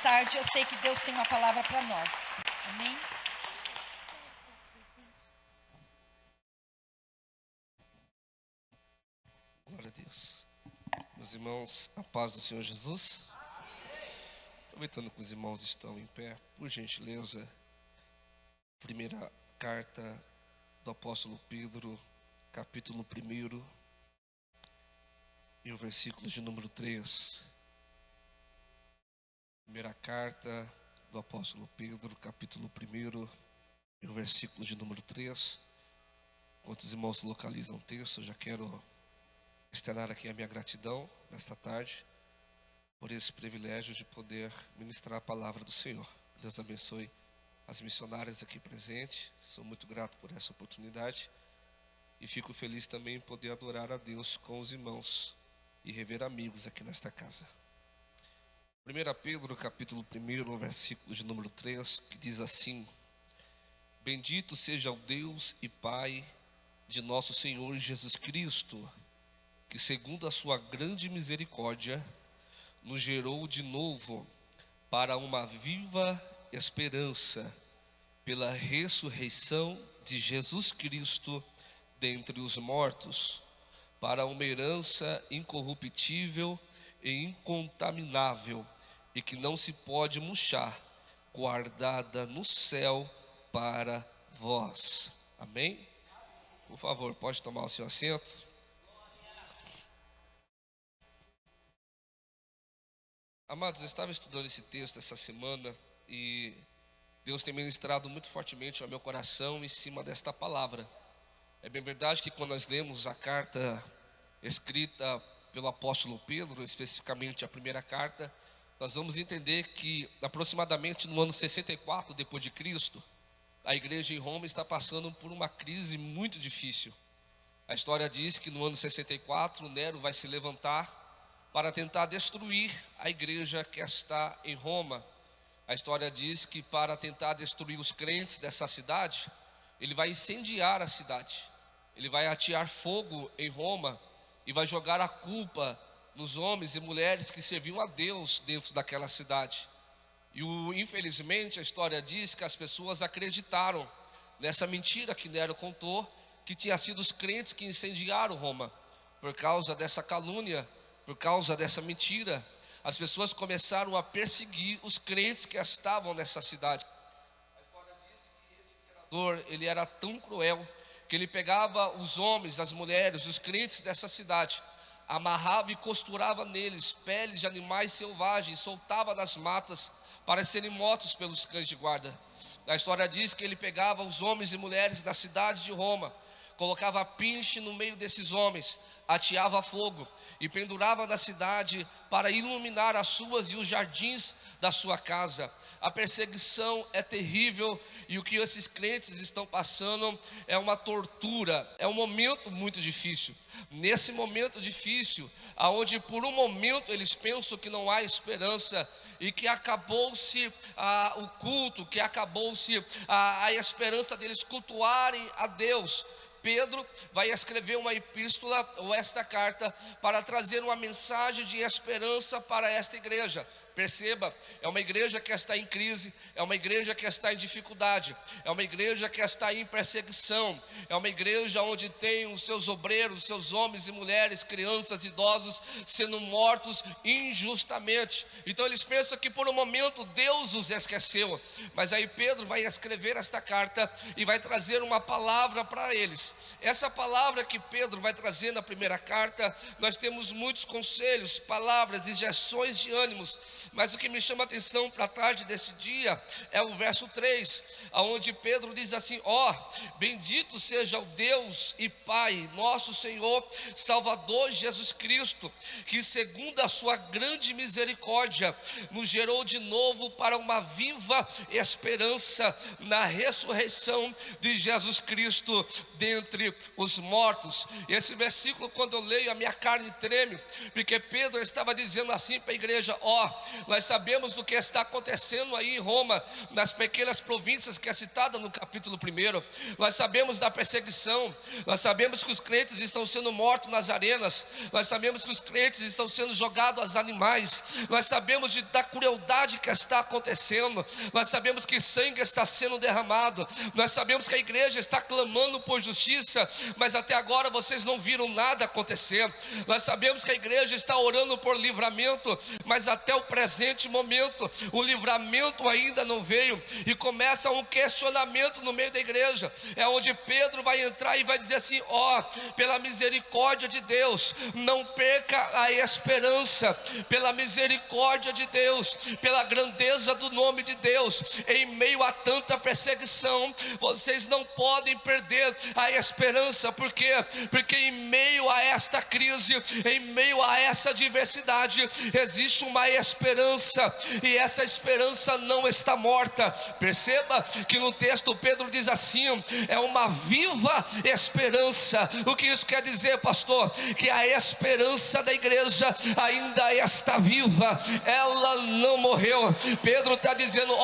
tarde, eu sei que Deus tem uma palavra para nós. Amém? Glória a Deus. Meus irmãos, a paz do Senhor Jesus. Aproveitando que os irmãos estão em pé, por gentileza, primeira carta do apóstolo Pedro, capítulo 1 e o versículo de número 3. Primeira carta do apóstolo Pedro, capítulo 1 e o versículo de número 3. Enquanto os irmãos localizam o texto, eu já quero externar aqui a minha gratidão nesta tarde por esse privilégio de poder ministrar a palavra do Senhor. Deus abençoe as missionárias aqui presentes. Sou muito grato por essa oportunidade e fico feliz também em poder adorar a Deus com os irmãos e rever amigos aqui nesta casa. 1 Pedro capítulo 1, versículo de número 3, que diz assim: Bendito seja o Deus e Pai de nosso Senhor Jesus Cristo, que segundo a sua grande misericórdia nos gerou de novo para uma viva esperança pela ressurreição de Jesus Cristo dentre os mortos, para uma herança incorruptível e incontaminável e que não se pode murchar, guardada no céu para vós. Amém? Por favor, pode tomar o seu assento. Amados, eu estava estudando esse texto essa semana e Deus tem ministrado muito fortemente ao meu coração em cima desta palavra. É bem verdade que quando nós lemos a carta escrita pelo apóstolo Pedro, especificamente a primeira carta, nós vamos entender que aproximadamente no ano 64 depois de Cristo, a igreja em Roma está passando por uma crise muito difícil. A história diz que no ano 64 Nero vai se levantar para tentar destruir a igreja que está em Roma. A história diz que para tentar destruir os crentes dessa cidade, ele vai incendiar a cidade, ele vai atear fogo em Roma e vai jogar a culpa nos homens e mulheres que serviam a Deus dentro daquela cidade. E infelizmente a história diz que as pessoas acreditaram nessa mentira que Nero contou, que tinha sido os crentes que incendiaram Roma. Por causa dessa calúnia, por causa dessa mentira, as pessoas começaram a perseguir os crentes que estavam nessa cidade. A história diz que esse imperador, ele era tão cruel que ele pegava os homens, as mulheres, os crentes dessa cidade, amarrava e costurava neles peles de animais selvagens, soltava das matas para serem mortos pelos cães de guarda. A história diz que ele pegava os homens e mulheres da cidade de Roma, colocava pinche no meio desses homens, ateava fogo e pendurava na cidade para iluminar as suas e os jardins da sua casa. A perseguição é terrível e o que esses crentes estão passando é uma tortura, é um momento muito difícil. Nesse momento difícil, aonde por um momento eles pensam que não há esperança e que acabou-se o culto, que acabou-se a esperança deles cultuarem a Deus, Pedro vai escrever uma epístola, ou esta carta, para trazer uma mensagem de esperança para esta igreja. Perceba, é uma igreja que está em crise, é uma igreja que está em dificuldade, é uma igreja que está em perseguição, é uma igreja onde tem os seus obreiros, os seus homens e mulheres, crianças, idosos, sendo mortos injustamente. Então eles pensam que por um momento Deus os esqueceu, mas aí Pedro vai escrever esta carta e vai trazer uma palavra para eles. Essa palavra que Pedro vai trazer na primeira carta, nós temos muitos conselhos, palavras, injeções de ânimos, mas o que me chama a atenção para a tarde desse dia é o verso 3, onde Pedro diz assim: bendito seja o Deus e Pai, nosso Senhor, Salvador Jesus Cristo, que segundo a sua grande misericórdia, nos gerou de novo para uma viva esperança na ressurreição de Jesus Cristo dentre os mortos. E esse versículo, quando eu leio, a minha carne treme, porque Pedro estava dizendo assim para a igreja: nós sabemos do que está acontecendo aí em Roma, nas pequenas províncias que é citada no capítulo 1. Nós sabemos da perseguição, nós sabemos que os crentes estão sendo mortos nas arenas, nós sabemos que os crentes estão sendo jogados aos animais, nós sabemos da crueldade que está acontecendo, nós sabemos que sangue está sendo derramado, nós sabemos que a igreja está clamando por justiça, mas até agora vocês não viram nada acontecer. Nós sabemos que a igreja está orando por livramento, mas até o presente momento o livramento ainda não veio, e começa um questionamento no meio da igreja. É onde Pedro vai entrar e vai dizer assim: pela misericórdia de Deus, não perca a esperança, pela misericórdia de Deus, pela grandeza do nome de Deus, em meio a tanta perseguição, vocês não podem perder a esperança. Por quê? Porque em meio a esta crise, em meio a essa adversidade, existe uma esperança, e essa esperança não está morta. Perceba que no texto Pedro diz assim: é uma viva esperança. O que isso quer dizer, pastor? Que a esperança da igreja ainda está viva, ela não morreu. Pedro está dizendo: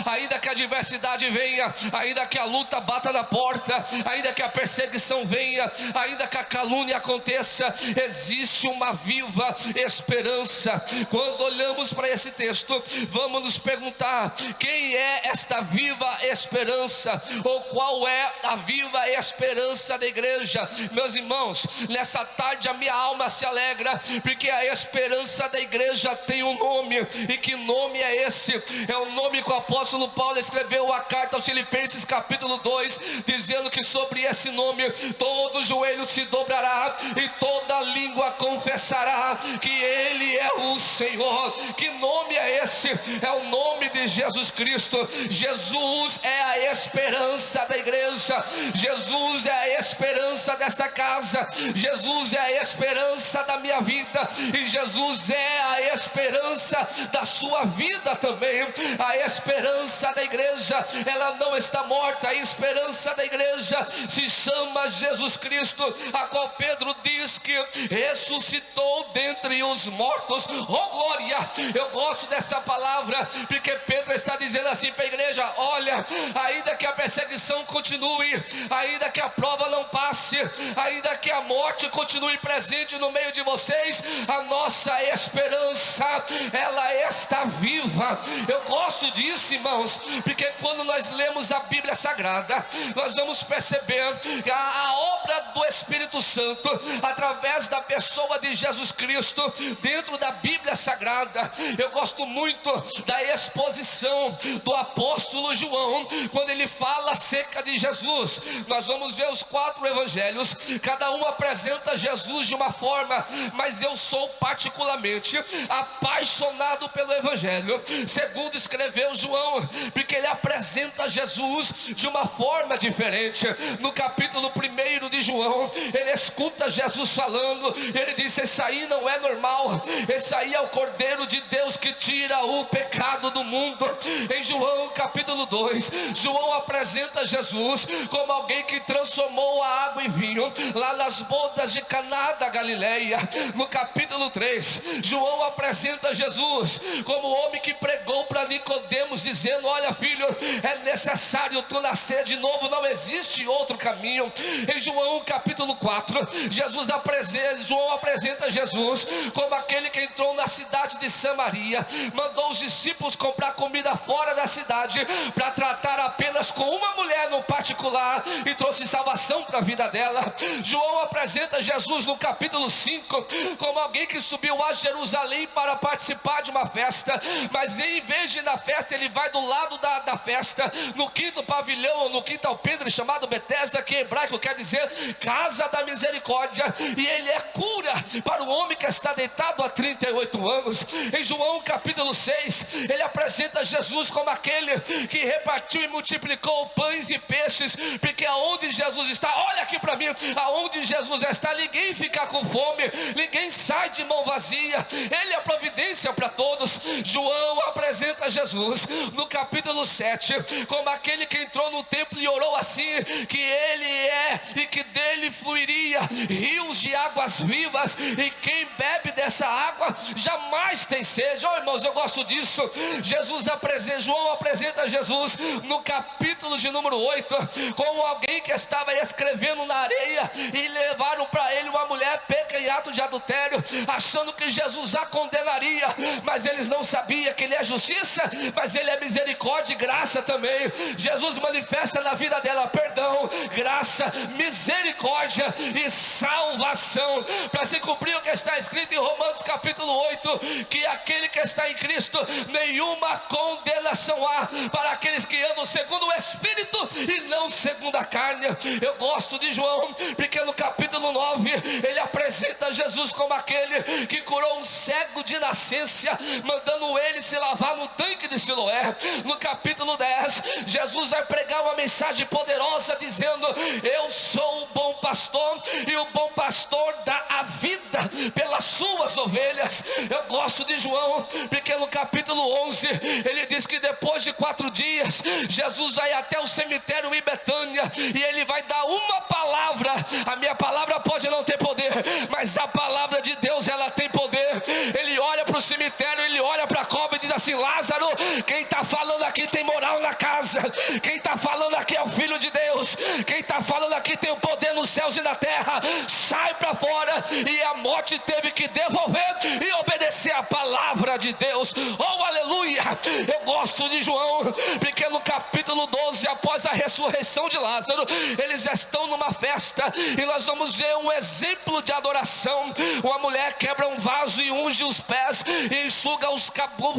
ainda que a adversidade venha, ainda que a luta bata na porta, ainda que a perseguição venha, ainda que a calúnia aconteça, existe uma viva esperança. Quando olhamos para esse texto, vamos nos perguntar: quem é esta viva esperança? Ou qual é a viva esperança da igreja? Meus irmãos, nessa tarde a minha alma se alegra, porque a esperança da igreja tem um nome. E que nome é esse? É o nome que o apóstolo Paulo escreveu a carta aos Filipenses capítulo 2, dizendo que sobre esse nome todo joelho se dobrará e toda língua confessará que Ele é o Senhor. Que nome é esse? É o nome de Jesus Cristo. Jesus é a esperança da igreja, Jesus é a esperança desta casa, Jesus é a esperança da minha vida, e Jesus é a esperança da sua vida também. A esperança da igreja, ela não está morta. A esperança da igreja se chama Jesus Cristo, a qual Pedro diz que ressuscitou dentre os mortos. Oh glória! Eu gosto dessa palavra, porque Pedro está dizendo assim para a igreja: olha, ainda que a perseguição continue, ainda que a prova não passe, ainda que a morte continue presente no meio de vocês, a nossa esperança, ela está viva. Eu gosto disso, irmãos, porque quando nós lemos a Bíblia Sagrada, nós vamos perceber que a obra do Espírito Santo, através da pessoa de Jesus Cristo, dentro da Bíblia Sagrada. Eu gosto muito da exposição do apóstolo João, quando ele fala acerca de Jesus. Nós vamos ver os 4 evangelhos, cada um apresenta Jesus de uma forma, mas eu sou particularmente apaixonado pelo evangelho segundo escreveu João, porque ele apresenta Jesus de uma forma diferente. No capítulo 1 de João, ele escuta Jesus falando, ele diz: esse aí não é normal, esse aí é o Cordeiro de Deus que tira o pecado do mundo. Em João capítulo 2, João apresenta Jesus como alguém que transformou a água em vinho lá nas bodas de Caná da Galileia. No capítulo 3, João apresenta Jesus como o homem que pregou para Nicodemos, dizendo: olha filho, é necessário tu nascer de novo, não existe outro caminho. Em João capítulo 4, João apresenta Jesus como aquele que entrou na cidade de Samaria, mandou os discípulos comprar comida fora da cidade para tratar apenas com uma mulher no particular, e trouxe salvação para a vida dela. João apresenta Jesus no capítulo 5 como alguém que subiu a Jerusalém para participar de uma festa, mas em vez de ir na festa, ele vai do lado da festa, no quinto pavilhão, ou no quinto alpendre, chamado Betesda, que em hebraico quer dizer casa da misericórdia, e ele é cura para o homem que está deitado há 38 anos. Em João capítulo 6, ele apresenta Jesus como aquele que repartiu e multiplicou pães e peixes, porque aonde Jesus está, olha aqui para mim, aonde Jesus está, ninguém fica com fome, ninguém sai de mão vazia, ele é providência para todos. João apresenta Jesus no capítulo 7 como aquele que entrou no templo e orou assim, que ele é e que dele fluiria rios de águas vivas, e quem bebe dessa água jamais tem sede. Oh, irmãos, eu gosto disso. João apresenta Jesus no capítulo de número 8 como alguém que estava escrevendo na areia, e levaram para ele uma mulher pega em ato de adultério, achando que Jesus a condenaria, mas eles não sabiam que ele é justiça, mas ele é misericórdia e graça também. Jesus manifesta na vida dela perdão, graça, misericórdia e salvação, para se cumprir o que está escrito em Romanos capítulo 8, que aquele que está em Cristo, nenhuma condenação há para aqueles que andam segundo o Espírito e não segundo a carne. Eu gosto de João, porque no capítulo 9 ele apresenta Jesus como aquele que curou um cego de nascença, mandando ele se lavar no tanque de Siloé. No capítulo 10, Jesus vai pregar uma mensagem poderosa dizendo: eu sou o bom pastor, e o bom pastor dá a vida pelas suas ovelhas. Eu gosto de João, porque no capítulo 11 ele diz que depois de 4 dias Jesus vai até o cemitério em Betânia, e ele vai dar uma palavra. A minha palavra pode não ter poder, mas a palavra de Deus, ela tem poder. Ele olha para o cemitério, ele olha para a cova e diz assim: Lázaro, quem está falando aqui tem moral na casa, quem está falando aqui é o Filho de Deus, quem está falando aqui tem o poder nos céus e na terra, sai para fora. E a morte teve que devolver e obedecer a palavra de Deus. Oh, aleluia! Eu gosto de João, porque no capítulo 12, após a ressurreição de Lázaro, eles estão numa festa, e nós vamos ver um exemplo de adoração. Uma mulher quebra um vaso e unge os pés e enxuga o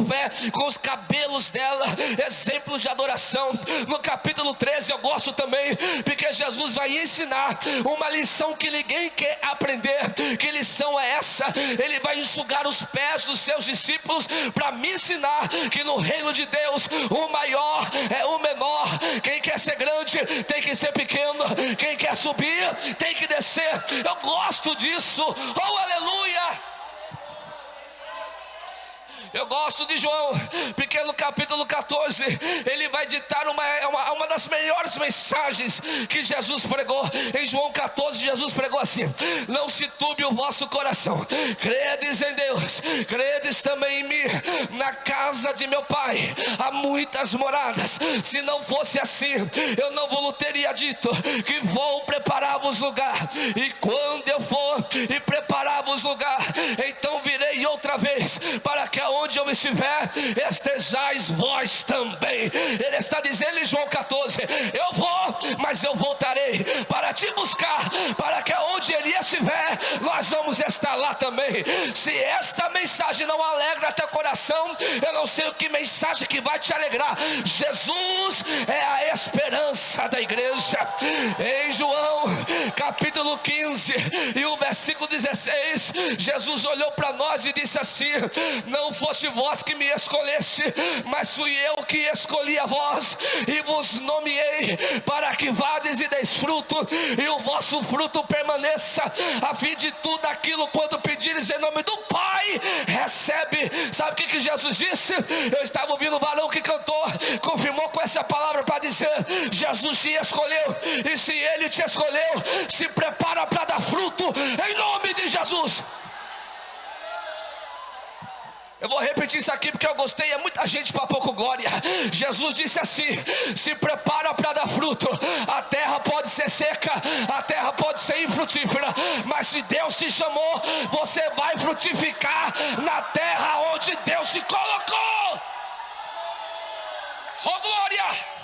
pé com os cabelos dela, exemplo de adoração. No capítulo 13 eu gosto também, porque Jesus vai ensinar uma lição que ninguém quer aprender. Que lição é essa? Ele vai enxugar os pés dos seus discípulos para me ensinar que no reino de Deus o maior é o menor. Quem quer ser grande tem que ser pequeno, quem quer subir tem que descer. Eu gosto disso. Oh, aleluia! Eu gosto de João, porque no capítulo 14 ele vai ditar uma das melhores mensagens que Jesus pregou. Em João 14 Jesus pregou assim: não se turbe o vosso coração, credes em Deus, credes também em mim. Na casa de meu pai há muitas moradas, se não fosse assim eu não vos teria dito que vou preparar-vos lugar, e quando eu for e preparar-vos lugar, então virei outra vez, para que onde eu estiver, estejais vós também. Ele está dizendo em João 14: eu vou, mas eu voltarei para te buscar, para que onde ele estiver, nós vamos estar lá também. Se essa mensagem não alegra teu coração, eu não sei o que mensagem que vai te alegrar. Jesus é a esperança da igreja. Em João capítulo 15 e o versículo 16, Jesus olhou para nós e disse assim: não foste vós que me escolheste, mas fui eu que escolhi a vós, e vos nomeei para que vades e deis fruto, e o vosso fruto permaneça, a fim de tudo aquilo quanto pedires em nome do Pai, recebe. Sabe o que Jesus disse? Eu estava ouvindo o varão que cantou, confirmou com essa palavra para dizer: Jesus te escolheu, e se ele te escolheu, se prepara para dar fruto em nome de Jesus. Eu vou repetir isso aqui porque eu gostei, é muita gente para pouco glória. Jesus disse assim: se prepara para dar fruto. A terra pode ser seca, a terra pode ser infrutífera, mas se Deus te chamou, você vai frutificar na terra onde Deus te colocou. Oh, glória!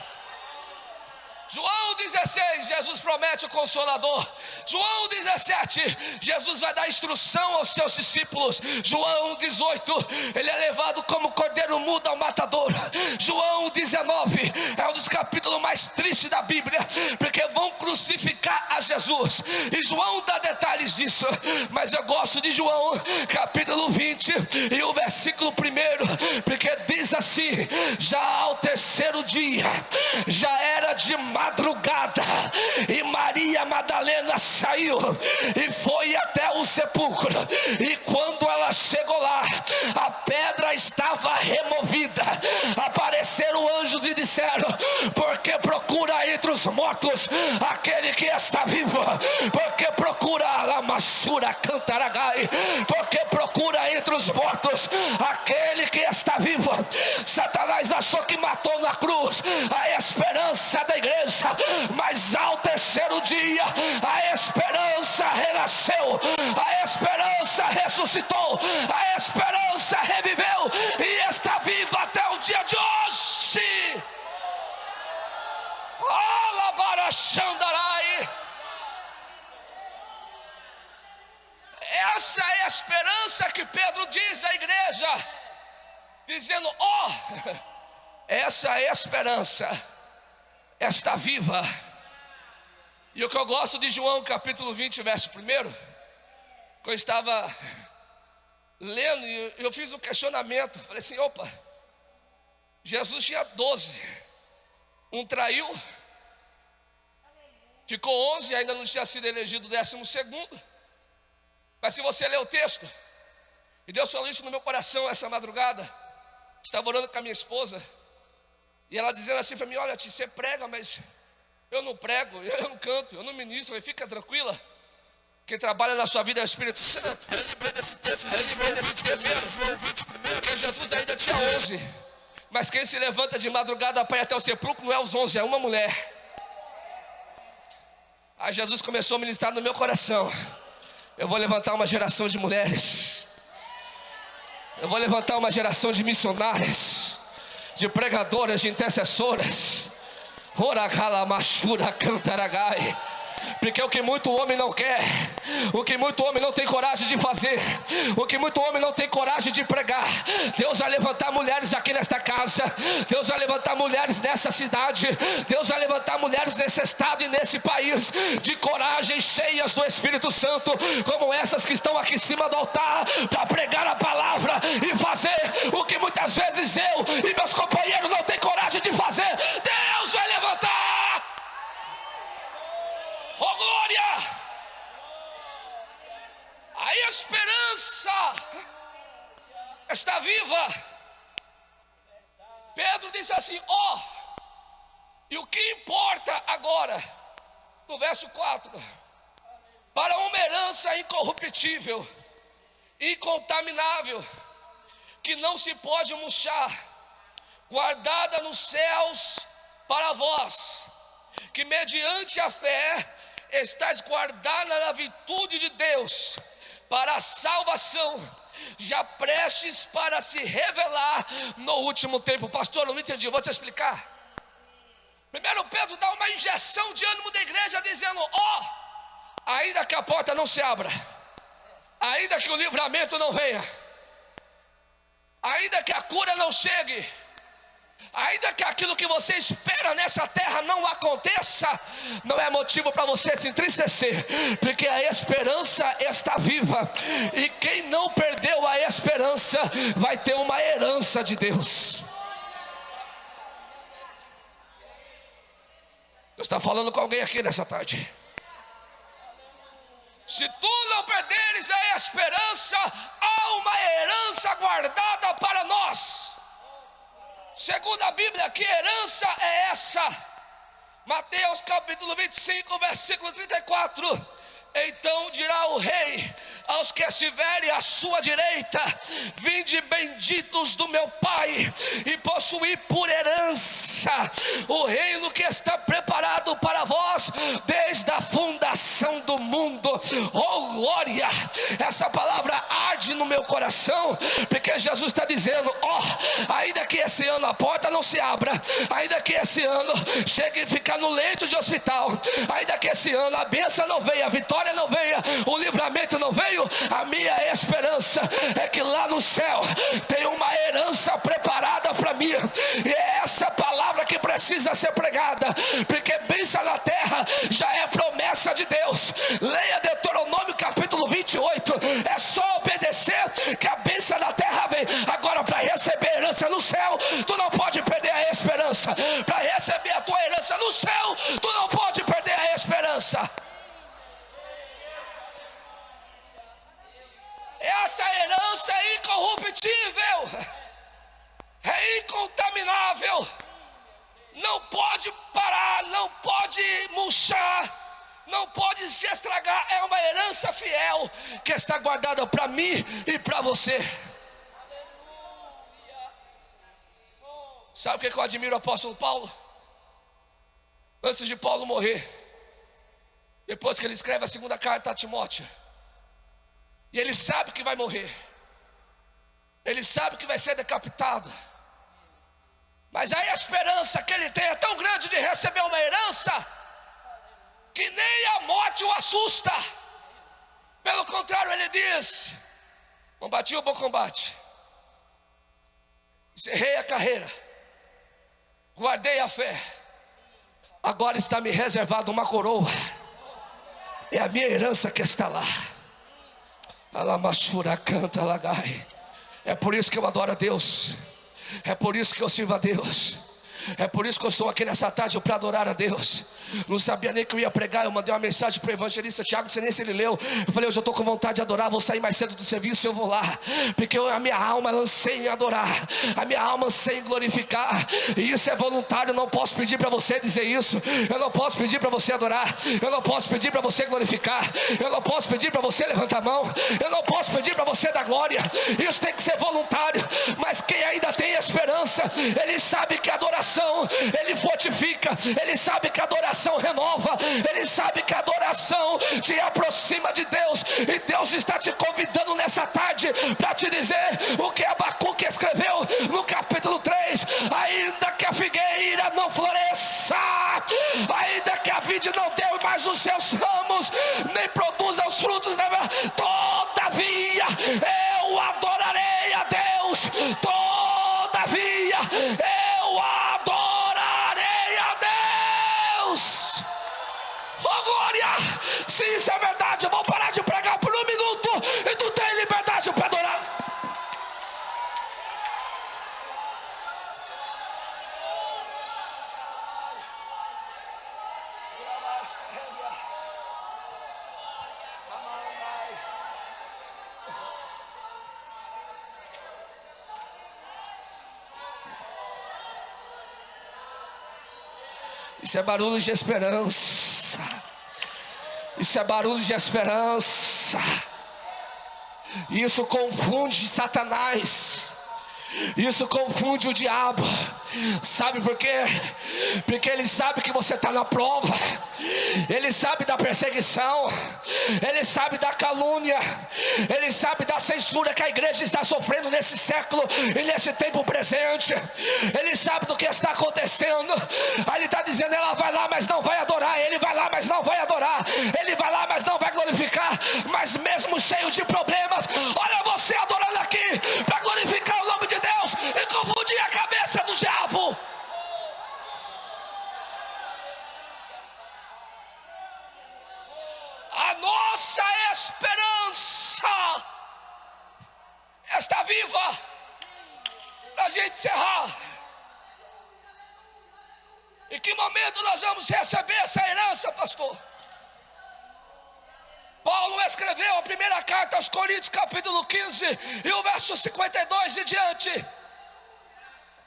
João 16, Jesus promete o Consolador. João 17, Jesus vai dar instrução aos seus discípulos. João 18, ele é levado como cordeiro mudo ao matador. João 19, é um dos capítulos mais tristes da Bíblia, porque vão crucificar a Jesus, e João dá detalhes disso. Mas eu gosto de João capítulo 20 e o versículo 1, porque diz assim: já ao terceiro dia, já era de madrugada, e Maria Madalena saiu e foi até o sepulcro, e quando ela chegou lá, a pedra estava removida. Apareceram anjos e disseram: por mortos aquele que está vivo. Porque procura a Lamassura Cantaragai, porque procura entre os mortos aquele que está vivo. Satanás achou que matou na cruz a esperança da igreja, mas ao terceiro dia a esperança renasceu, a esperança ressuscitou, a esperança reviveu e está viva até o dia de hoje. Alabarachandarai. Essa é a esperança que Pedro diz à igreja, dizendo: essa é a esperança, está viva. E o que eu gosto de João capítulo 20, verso 1, que eu estava lendo e eu fiz um questionamento, falei assim: opa, Jesus tinha 12, um traiu, ficou 11, ainda não tinha sido elegido o 12º. Mas se você ler o texto, e Deus falou isso no meu coração essa madrugada, estava orando com a minha esposa, e ela dizendo assim para mim: olha, Ti, você prega, mas eu não prego, eu não canto, eu não ministro. Fica tranquila, quem trabalha na sua vida é o Espírito Santo. Eu lembrei desse texto mesmo, porque Jesus ainda tinha 11, mas quem se levanta de madrugada para ir até o sepulcro não é os 11, é uma mulher. Aí Jesus começou a ministrar no meu coração: eu vou levantar uma geração de mulheres, eu vou levantar uma geração de missionárias, de pregadoras, de intercessoras. Oragalamashura Cantaragai. Porque o que muito homem não quer, o que muito homem não tem coragem de fazer, o que muito homem não tem coragem de pregar, Deus vai levantar mulheres aqui nesta casa, Deus vai levantar mulheres nessa cidade, Deus vai levantar mulheres nesse estado e nesse país, de coragem, cheias do Espírito Santo, como essas que estão aqui em cima do altar, para pregar a palavra e fazer o que muitas vezes eu e meus companheiros não têm coragem de fazer. Deus vai levantar. Oh, glória! A esperança está viva. Pedro disse assim: e o que importa agora? No verso 4: para uma herança incorruptível, incontaminável, que não se pode murchar, guardada nos céus para vós, que mediante a fé estáis guardada na virtude de Deus, para a salvação, já prestes para se revelar no último tempo. Pastor, eu não entendi, vou te explicar. Primeiro Pedro dá uma injeção de ânimo da igreja, dizendo: ainda que a porta não se abra, ainda que o livramento não venha, ainda que a cura não chegue, ainda que aquilo que você espera nessa terra não aconteça, não é motivo para você se entristecer, porque a esperança está viva, e quem não perdeu a esperança vai ter uma herança de Deus. Deus está falando com alguém aqui nessa tarde. Se tu não perderes a esperança, há uma herança guardada para nós. Segundo a Bíblia, que herança é essa? Mateus capítulo 25, versículo 34. Então dirá o rei aos que estiverem à sua direita: vinde benditos do meu Pai, e possuí por herança o reino que está preparado para vós desde a fundação do mundo. Oh, glória! Essa palavra arde no meu coração, porque Jesus está dizendo: ainda que esse ano a porta não se abra, ainda que esse ano chegue a ficar no leito de hospital, ainda que esse ano a bênção não venha, a vitória não venha, o livramento não veio, a minha esperança é que lá no céu tem uma herança preparada para mim, e é essa palavra que precisa ser pregada, porque bênção na terra já é promessa de Deus. Leia Deuteronômio capítulo 28, é só obedecer que a bênção na terra vem. Agora, para receber herança no céu, tu não pode perder a esperança. Para receber a tua herança no céu, tu não pode perder a esperança. Essa herança é incorruptível, é incontaminável, não pode parar, não pode pode murchar, não pode se estragar. É uma herança fiel que está guardada para mim e para você. Sabe o que eu admiro o apóstolo Paulo? Antes de Paulo morrer, depois que ele escreve a segunda carta a Timóteo, e ele sabe que vai morrer, ele sabe que vai ser decapitado, mas a esperança que ele tem é tão grande de receber uma herança, que nem a morte o assusta. Pelo contrário, ele diz: combati o bom combate, encerrei a carreira, guardei a fé, agora está me reservado uma coroa, é a minha herança que está lá. Alamashura canta lagai. É por isso que eu adoro a Deus, é por isso que eu sirvo a Deus, é por isso que eu estou aqui nessa tarde para adorar a Deus. Não sabia nem que eu ia pregar. Eu mandei uma mensagem para o evangelista Tiago, não sei nem se ele leu. Eu falei: hoje eu estou com vontade de adorar, vou sair mais cedo do serviço, eu vou lá, porque a minha alma anseia em adorar, a minha alma anseia em glorificar. E isso é voluntário, eu não posso pedir para você dizer isso. Eu não posso pedir para você adorar, eu não posso pedir para você glorificar, eu não posso pedir para você levantar a mão, eu não posso pedir para você dar glória. Isso tem que ser voluntário. Mas quem ainda tem esperança, ele sabe que a adoração, ele fortifica, ele sabe que a adoração renova, ele sabe que a adoração te aproxima de Deus. E Deus está te convidando nessa tarde para te dizer o que Abacuque escreveu no capítulo 3: ainda que a figueira não floresça, ainda que a vide não dê mais os seus ramos, nem produza os frutos, todavia eu adorarei a Deus, todavia eu adorarei a Deus. Oh glória! Se isso é verdade, eu vou parar de pregar por um minuto e tu tem liberdade para adorar. Isso é barulho de esperança. Isso é barulho de esperança. Isso confunde Satanás. Isso confunde o diabo. Sabe por quê? Porque ele sabe que você está na prova, ele sabe da perseguição, ele sabe da calúnia, ele sabe da censura que a igreja está sofrendo nesse século e nesse tempo presente. Ele sabe do que está acontecendo. Aí ele está dizendo: ela vai lá, mas não vai adorar. Ele vai lá, mas não vai adorar. Ele vai lá, mas não vai glorificar. Mas mesmo cheio de problemas, olha você adorando aqui para glorificar o nome de Deus e confundir a cabeça do diabo. A nossa esperança está viva. Para a gente encerrar, em que momento nós vamos receber essa herança, pastor? Paulo escreveu a primeira carta aos Coríntios, capítulo 15, e o verso 52 e diante,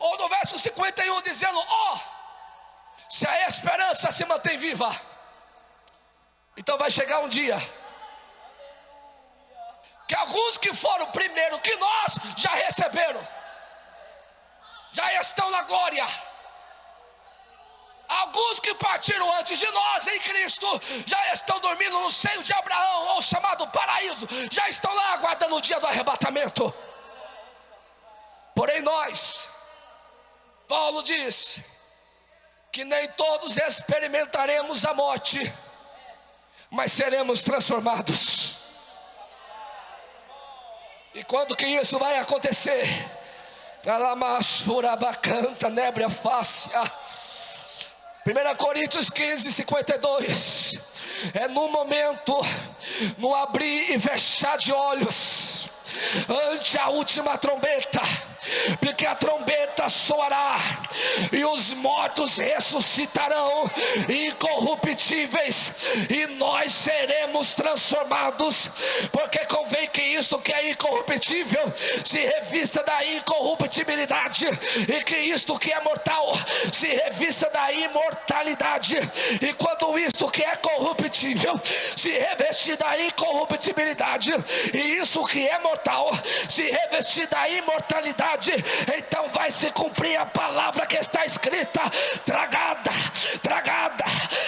ou no verso 51, dizendo: se a esperança se mantém viva, então vai chegar um dia que alguns que foram primeiro que nós já receberam, já estão na glória. Alguns que partiram antes de nós em Cristo já estão dormindo no seio de Abraão, ou chamado paraíso, já estão lá aguardando o dia do arrebatamento. Porém nós, Paulo diz que nem todos experimentaremos a morte, mas seremos transformados. E quando que isso vai acontecer? Alamashurabacanta nebria fácia. 1 Coríntios 15, 52. É no momento, no abrir e fechar de olhos, ante a última trombeta, porque a trombeta soará e os mortos ressuscitarão incorruptíveis, e nós seremos transformados, porque convém que isto que é incorruptível se revista da incorruptibilidade, e que isto que é mortal se revista da imortalidade, e quando isto que é corruptível se revestir da incorruptibilidade, e isso que é mortal se revestir da imortalidade, então vai se cumprir a palavra que está escrita: tragada, tragada,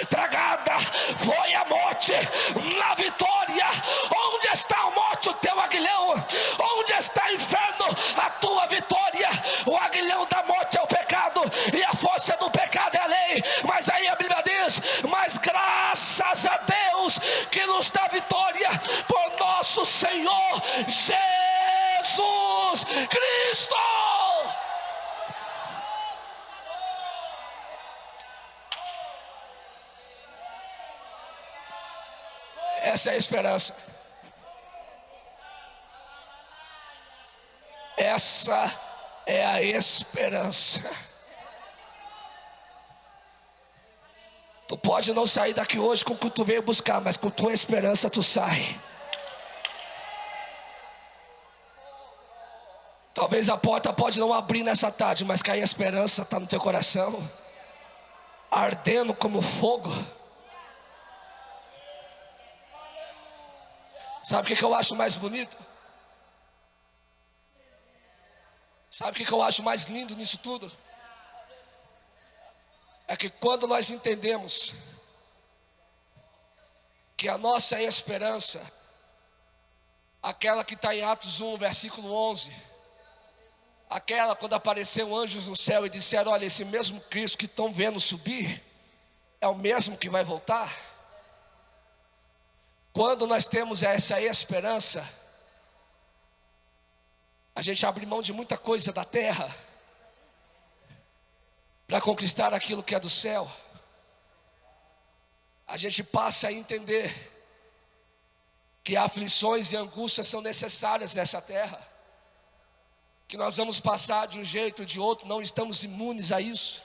tragada foi a morte na vitória. Onde está a morte, o teu aguilhão? Onde está, inferno, a tua vitória? O aguilhão da morte é o pecado, e a força do pecado é a lei. Mas aí a Bíblia diz: mas graças a Deus que nos dá vitória por nosso Senhor Jesus Cristo. Essa é a esperança. Essa é a esperança. Tu pode não sair daqui hoje com o que tu veio buscar, mas com tua esperança tu sai. Talvez a porta pode não abrir nessa tarde, mas que a esperança está no teu coração, ardendo como fogo. Sabe o que eu acho mais bonito? Sabe o que eu acho mais lindo nisso tudo? É que quando nós entendemos que a nossa esperança, aquela que está em Atos 1, versículo 11, aquela quando apareceu anjos no céu e disseram: olha, esse mesmo Cristo que estão vendo subir é o mesmo que vai voltar. Quando nós temos essa esperança, a gente abre mão de muita coisa da terra para conquistar aquilo que é do céu. A gente passa a entender que aflições e angústias são necessárias nessa terra, que nós vamos passar de um jeito ou de outro, não estamos imunes a isso.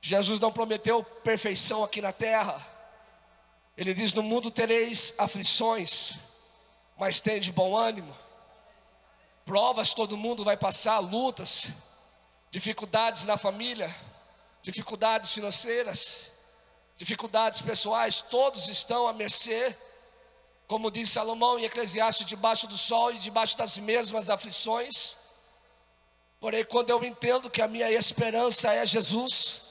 Jesus não prometeu perfeição aqui na terra. Ele diz: no mundo tereis aflições, mas tende bom ânimo. Provas todo mundo vai passar, lutas, dificuldades na família, dificuldades financeiras, dificuldades pessoais, todos estão à mercê, como diz Salomão em Eclesiastes, debaixo do sol e debaixo das mesmas aflições. Porém, quando eu entendo que a minha esperança é Jesus,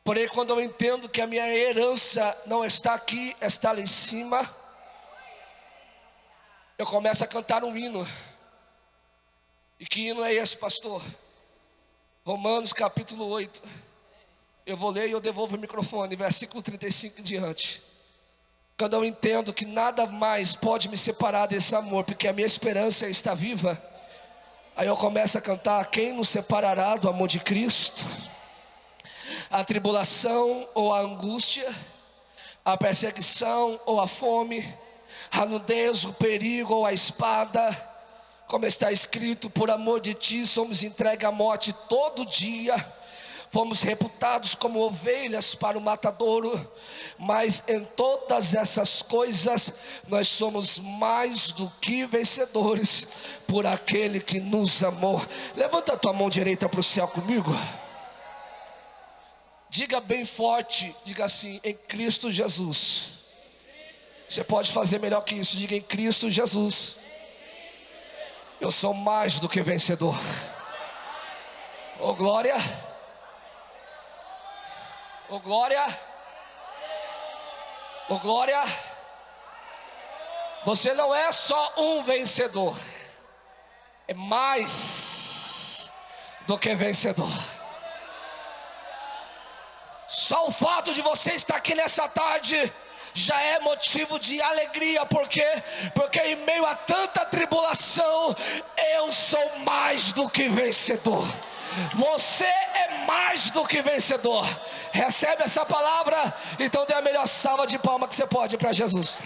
porém, quando eu entendo que a minha herança não está aqui, está lá em cima, eu começo a cantar um hino. E que hino é esse, pastor? Romanos capítulo 8. Eu vou ler e eu devolvo o microfone, versículo 35 em diante. Quando eu entendo que nada mais pode me separar desse amor, porque a minha esperança está viva, aí eu começo a cantar: quem nos separará do amor de Cristo? A tribulação ou a angústia, a perseguição ou a fome, a nudez, o perigo ou a espada, como está escrito: por amor de ti somos entregues à morte todo dia, fomos reputados como ovelhas para o matadouro, mas em todas essas coisas nós somos mais do que vencedores por aquele que nos amou. Levanta a tua mão direita para o céu comigo. Diga bem forte, diga assim: em Cristo Jesus. Você pode fazer melhor que isso, diga: em Cristo Jesus eu sou mais do que vencedor. Oh glória, oh glória, oh glória. Você não é só um vencedor, é mais do que vencedor. Só o fato de você estar aqui nessa tarde já é motivo de alegria. Por quê? Porque em meio a tanta tribulação, eu sou mais do que vencedor. Você é mais do que vencedor. Recebe essa palavra? Então dê a melhor salva de palmas que você pode para Jesus.